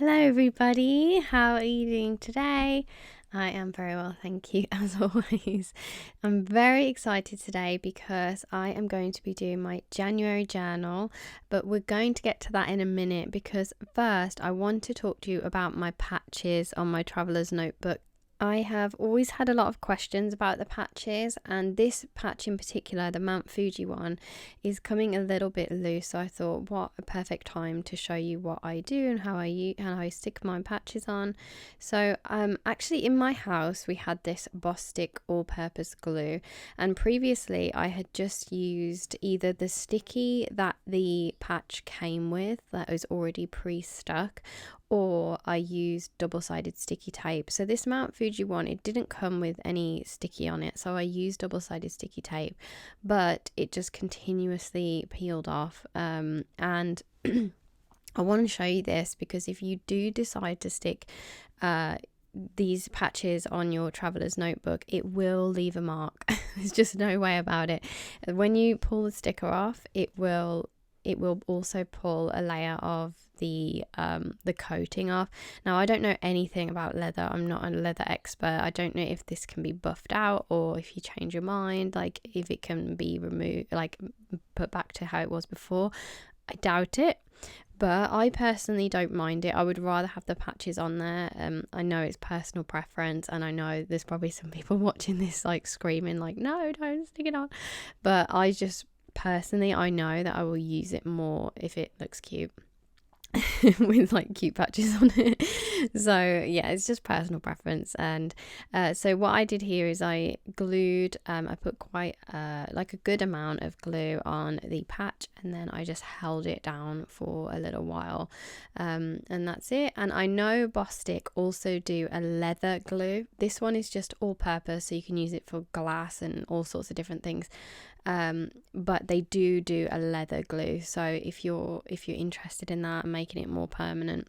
Hello everybody, how are you doing today? I am very well, thank you, as always. I'm very excited today because I am going to be doing my January journal, but we're going to get to that in a minute because first I want to talk to you about my patches on my traveler's notebook. I have always had a lot of questions about the patches, and this patch in particular, the Mount Fuji one, is coming a little bit loose. So I thought, what a perfect time to show you what I do and how I stick my patches on. So actually in my house we had this Bostik all-purpose glue, and previously I had just used either the sticky that the patch came with that was already pre-stuck, or I used double-sided sticky tape. So this Mount Fuji one, it didn't come with any sticky on it, so I used double-sided sticky tape, but it just continuously peeled off. And I want to show you this because if you do decide to stick these patches on your traveler's notebook, it will leave a mark. There's just no way about it. When you pull the sticker off, it will also pull a layer of the coating off. Now I don't know anything about leather, I'm not a leather expert. I don't know if this can be buffed out or if you change your mind, like if it can be removed, like put back to how it was before. I doubt it, but I personally don't mind it. I would rather have the patches on there. I know it's personal preference, and I know there's probably some people watching this like screaming like, no, don't stick it on, but I just personally, I know that I will use it more if it looks cute with like cute patches on it. So yeah, it's just personal preference. And so what I did here is I glued, I put quite like a good amount of glue on the patch, and then I just held it down for a little while, and that's it. And I know Bostik also do a leather glue. This one is just all purpose, so you can use it for glass and all sorts of different things. But they do a leather glue, so if you're interested in that and making it more permanent,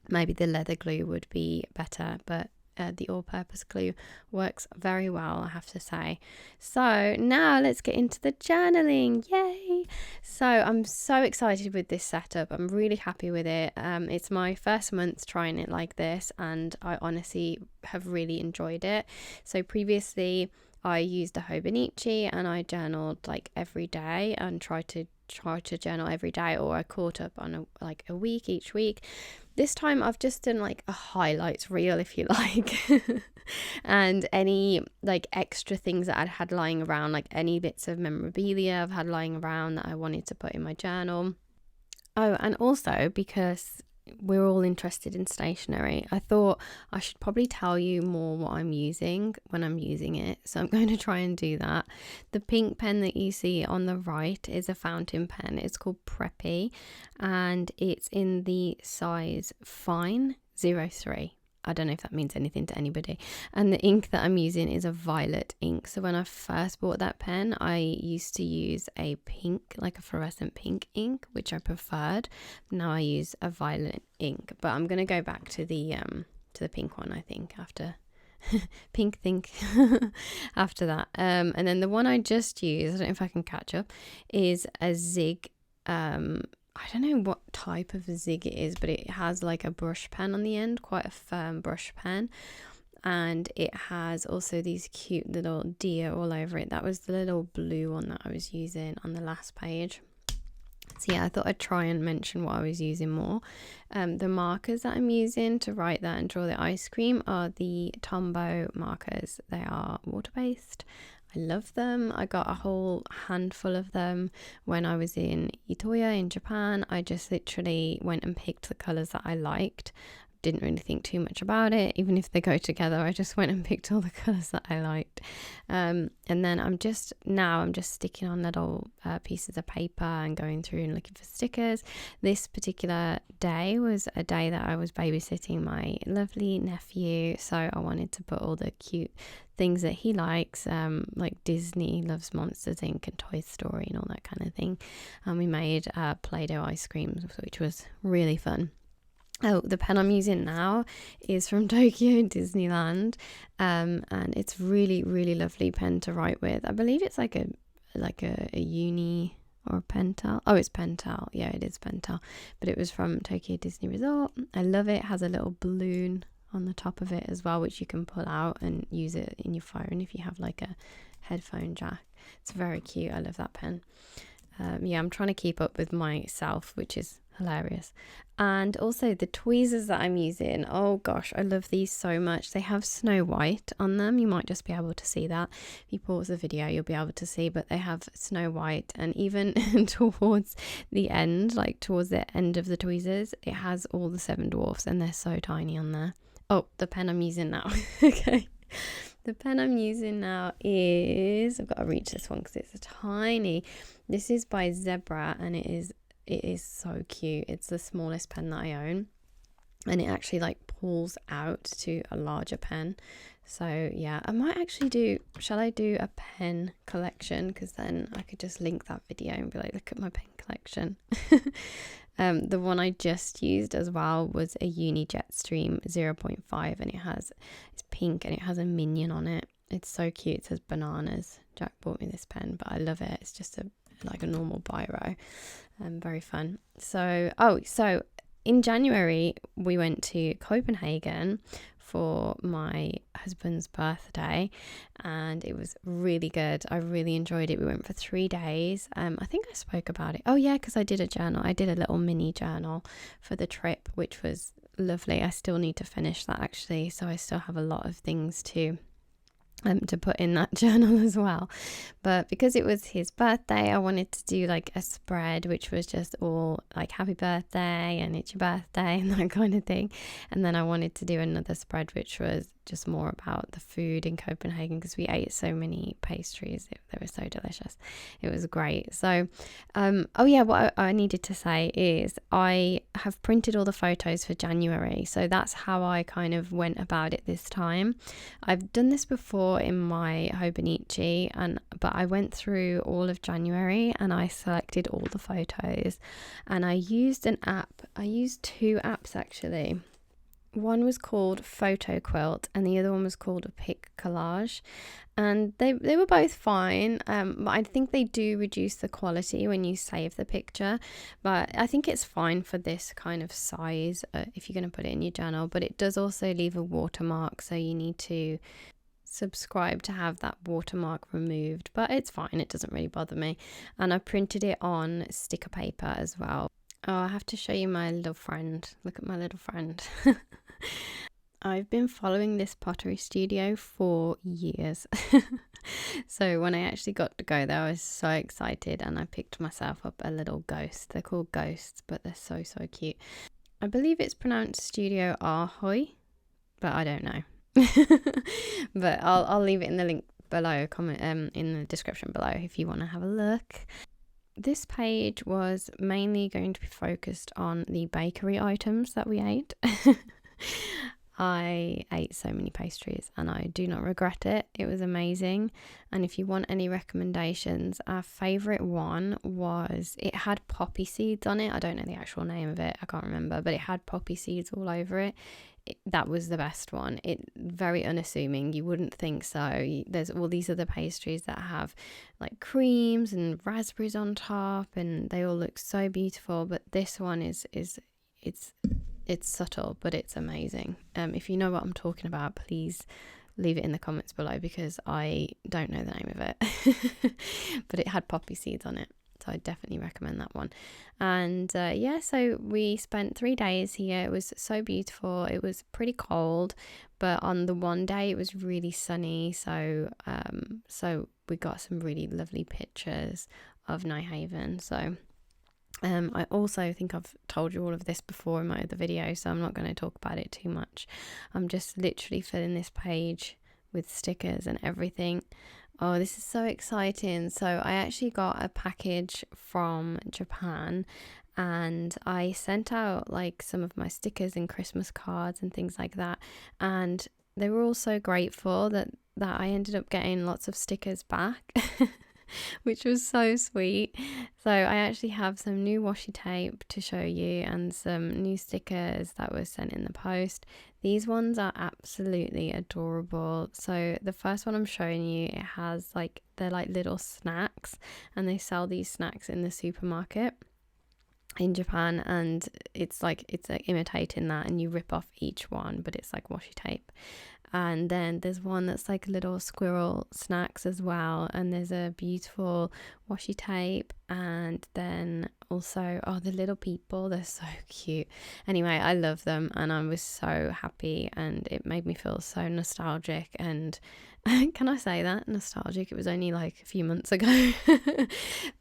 maybe the leather glue would be better, but the all-purpose glue works very well, I have to say. So now let's get into the journaling. Yay! So I'm so excited with this setup. I'm really happy with it. It's my first month trying it like this, and I honestly have really enjoyed it. So previously I used a Hobonichi and I journaled like every day and try to journal every day, or I caught up on a week each week. This time I've just done like a highlights reel, if you like, and any like extra things that I'd had lying around, like any bits of memorabilia I've had lying around that I wanted to put in my journal. Oh, and also because we're all interested in stationery, I thought I should probably tell you more what I'm using when I'm using it, so I'm going to try and do that. The pink pen that you see on the right is a fountain pen. It's called Preppy, and it's in the size Fine 03. I don't know if that means anything to anybody. And the ink that I'm using is a violet ink. So when I first bought that pen, I used to use a pink, like a fluorescent pink ink, which I preferred. Now I use a violet ink, but I'm going to go back to the pink one, I think, after pink think after that. And then the one I just used, I don't know if I can catch up, is a Zig. I don't know what type of Zig it is, but it has like a brush pen on the end, quite a firm brush pen, and it has also these cute little deer all over it. That was the little blue one that I was using on the last page. So yeah, I thought I'd try and mention what I was using more. The markers that I'm using to write that and draw the ice cream are the Tombow markers. They are water-based. I love them. I got a whole handful of them when I was in Itoya in Japan. I just literally went and picked the colours that I liked. Didn't really think too much about it, even if they go together. I just went and picked all the colours that I liked, and then I'm just sticking on little pieces of paper and going through and looking for stickers. This particular day was a day that I was babysitting my lovely nephew, so I wanted to put all the cute things that he likes, like Disney loves Monsters Inc. and Toy Story and all that kind of thing, and we made Play-Doh ice creams, which was really fun. Oh, the pen I'm using now is from Tokyo Disneyland, and it's really, really lovely pen to write with. I believe it's like a uni or Pentel. Oh, it's Pentel. Yeah, it is Pentel. But it was from Tokyo Disney Resort. I love it. It has a little balloon on the top of it as well, which you can pull out and use it in your phone if you have like a headphone jack. It's very cute. I love that pen. Yeah, I'm trying to keep up with myself, which is hilarious. And also the tweezers that I'm using, oh gosh, I love these so much. They have Snow White on them. You might just be able to see that. If you pause the video, you'll be able to see, but they have Snow White, and even towards the end, like towards the end of the tweezers, it has all the Seven Dwarfs, and they're so tiny on there. Oh, the pen I'm using now. Okay. The pen I'm using now is, I've got to reach this one because it's a tiny. This is by Zebra, and it is so cute. It's the smallest pen that I own, and it actually like pulls out to a larger pen. So yeah, I might actually shall I do a pen collection, because then I could just link that video and be like, look at my pen collection. The one I just used as well was a Uni Jetstream 0.5, and it's pink and it has a minion on it. It's so cute. It says bananas. Jack bought me this pen, but I love it. It's just like a normal biro. Very fun. So in January we went to Copenhagen for my husband's birthday, and it was really good. I really enjoyed it. We went for 3 days. I think I spoke about it. Oh yeah, because I did a journal. I did a little mini journal for the trip, which was lovely. I still need to finish that actually, so I still have a lot of things to put in that journal as well. But because it was his birthday, I wanted to do like a spread which was just all like happy birthday and it's your birthday and that kind of thing. And then I wanted to do another spread which was just more about the food in Copenhagen, because we ate so many pastries. They were so delicious. It was great. So what I needed to say is I have printed all the photos for January, so that's how I kind of went about it this time. I've done this before in my Hobonichi, but I went through all of January and I selected all the photos, and I used an app. I used 2 apps actually. One was called Photo Quilt and the other one was called a Pic Collage, and they were both fine, but I think they do reduce the quality when you save the picture, but I think it's fine for this kind of size if you're going to put it in your journal. But it does also leave a watermark, so you need to subscribe to have that watermark removed, but it's fine, it doesn't really bother me. And I printed it on sticker paper as well. Oh, I have to show you my little friend. Look at my little friend. I've been following this pottery studio for years. So when I actually got to go there, I was so excited, and I picked myself up a little ghost. They're called ghosts, but they're so cute. I believe it's pronounced Studio Arhoj, but I don't know. But I'll leave it in the link below, in the description below if you want to have a look. This page was mainly going to be focused on the bakery items that we ate. I ate so many pastries and I do not regret it. It was amazing. And if you want any recommendations, our favourite one was, it had poppy seeds on it. I don't know the actual name of it, I can't remember, but it had poppy seeds all over it. That was the best one. It very unassuming, you wouldn't think so. There's all these other pastries that have like creams and raspberries on top, and they all look so beautiful, but this one it's subtle, but it's amazing. If you know what I'm talking about, please leave it in the comments below, because I don't know the name of it. But it had poppy seeds on it, so I definitely recommend that one. And so we spent 3 days here. It was so beautiful. It was pretty cold, but on the one day it was really sunny, so we got some really lovely pictures of Nijhaven. So I also think I've told you all of this before in my other video, so I'm not going to talk about it too much. I'm just literally filling this page with stickers and everything. Oh, this is so exciting. So I actually got a package from Japan, and I sent out like some of my stickers and Christmas cards and things like that, and they were all so grateful that I ended up getting lots of stickers back. which was so sweet. So I actually have some new washi tape to show you and some new stickers that were sent in the post. These ones are absolutely adorable. So the first one I'm showing you, it has like, they're like little snacks, and they sell these snacks in the supermarket in Japan, and it's like imitating that, and you rip off each one, but it's like washi tape. And then there's one that's like little squirrel snacks as well, and there's a beautiful washi tape. And then also, oh, the little people, they're so cute. Anyway, I love them, and I was so happy, and it made me feel so nostalgic. And can I say that? Nostalgic. It was only like a few months ago,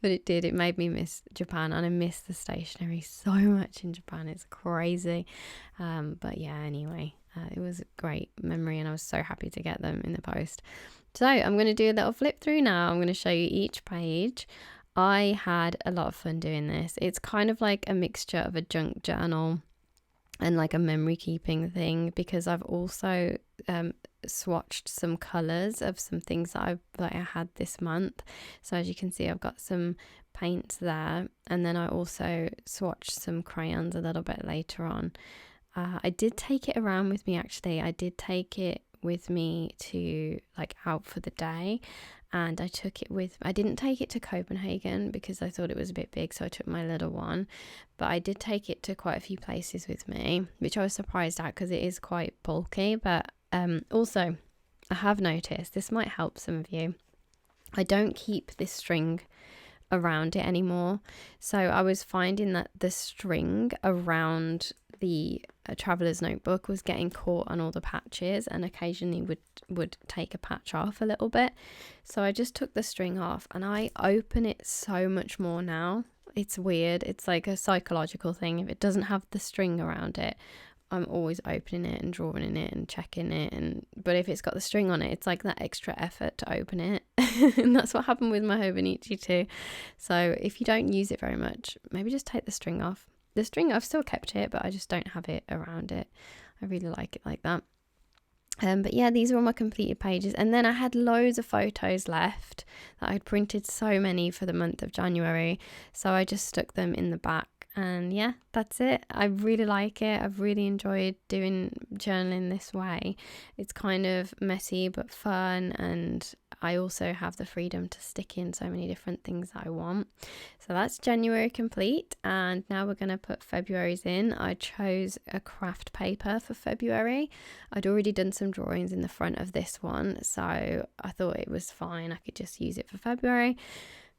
but it made me miss Japan, and I miss the stationery so much in Japan. It's crazy. But yeah, anyway, it was a great memory, and I was so happy to get them in the post. So I'm going to do a little flip through now. I'm going to show you each page. I had a lot of fun doing this. It's kind of like a mixture of a junk journal and like a memory keeping thing, because I've also swatched some colours of some things that I had this month. So as you can see, I've got some paints there, and then I also swatched some crayons a little bit later on. I did take it around with me, actually. I did take it with me to like out for the day, and I didn't take it to Copenhagen because I thought it was a bit big, so I took my little one. But I did take it to quite a few places with me, which I was surprised at because it is quite bulky. But also, I have noticed, this might help some of you, I don't keep this string around it anymore. So I was finding that the string around the traveler's notebook was getting caught on all the patches, and occasionally would take a patch off a little bit. So I just took the string off, and I open it so much more now. It's weird. It's like a psychological thing. If it doesn't have the string around it, I'm always opening it and drawing in it and checking it. But if it's got the string on it, it's like that extra effort to open it. And that's what happened with my Hobonichi too. So if you don't use it very much, maybe just take the string off. The string, I've still kept it, but I just don't have it around it. I really like it like that. But yeah, these are all my completed pages. And then I had loads of photos left that I'd printed, so many for the month of January. So I just stuck them in the back. And yeah, that's it. I really like it. I've really enjoyed doing journaling this way. It's kind of messy but fun, and I also have the freedom to stick in so many different things that I want. So that's January complete, and now we're going to put February's in. I chose a craft paper for February. I'd already done some drawings in the front of this one, so I thought it was fine. I could just use it for February.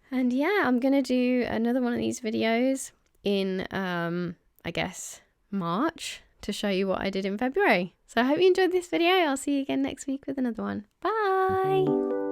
And yeah, I'm going to do another one of these videos in I guess March to show you what I did in February. So I hope you enjoyed this video. I'll see you again next week with another one. Bye.